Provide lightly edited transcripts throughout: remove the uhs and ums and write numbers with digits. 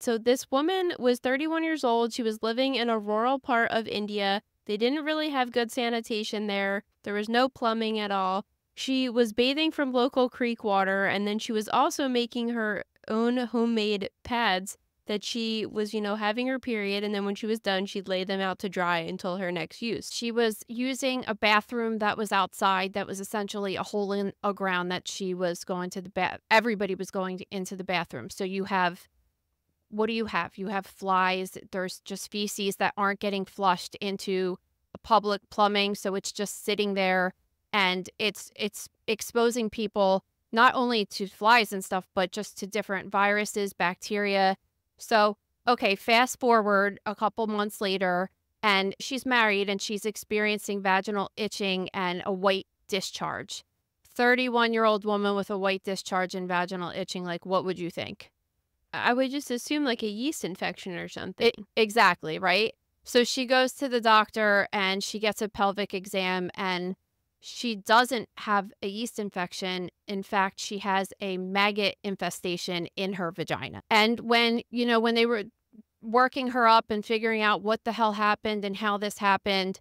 So this woman was 31 years old. She was living in a rural part of India. They didn't really have good sanitation there. There was no plumbing at all. She was bathing from local creek water, and then she was also making her own homemade pads that she was, having her period, and then when she was done, she'd lay them out to dry until her next use. She was using a bathroom that was outside, that was essentially a hole in a ground that she was going to the bath. Everybody was going into the bathroom. So you have what do you have? You have flies, there's just feces that aren't getting flushed into a public plumbing, so it's just sitting there, and it's exposing people not only to flies and stuff, but just to different viruses, bacteria. So, okay, fast forward a couple months later, and she's married and she's experiencing vaginal itching and a white discharge. 31-year-old woman with a white discharge and vaginal itching, like, what would you think? I would just assume like a yeast infection or something. Exactly, right? So she goes to the doctor and she gets a pelvic exam, and she doesn't have a yeast infection. In fact, she has a maggot infestation in her vagina. And when they were working her up and figuring out what the hell happened and how this happened,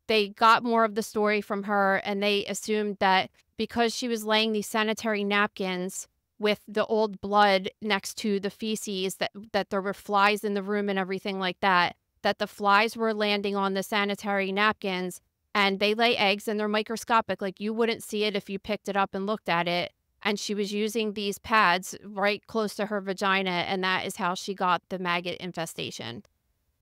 they got more of the story from her, and they assumed that because she was laying these sanitary napkins with the old blood next to the feces, that there were flies in the room and everything like that, that the flies were landing on the sanitary napkins, and they lay eggs and they're microscopic. Like, you wouldn't see it if you picked it up and looked at it. And she was using these pads right close to her vagina, and that is how she got the maggot infestation.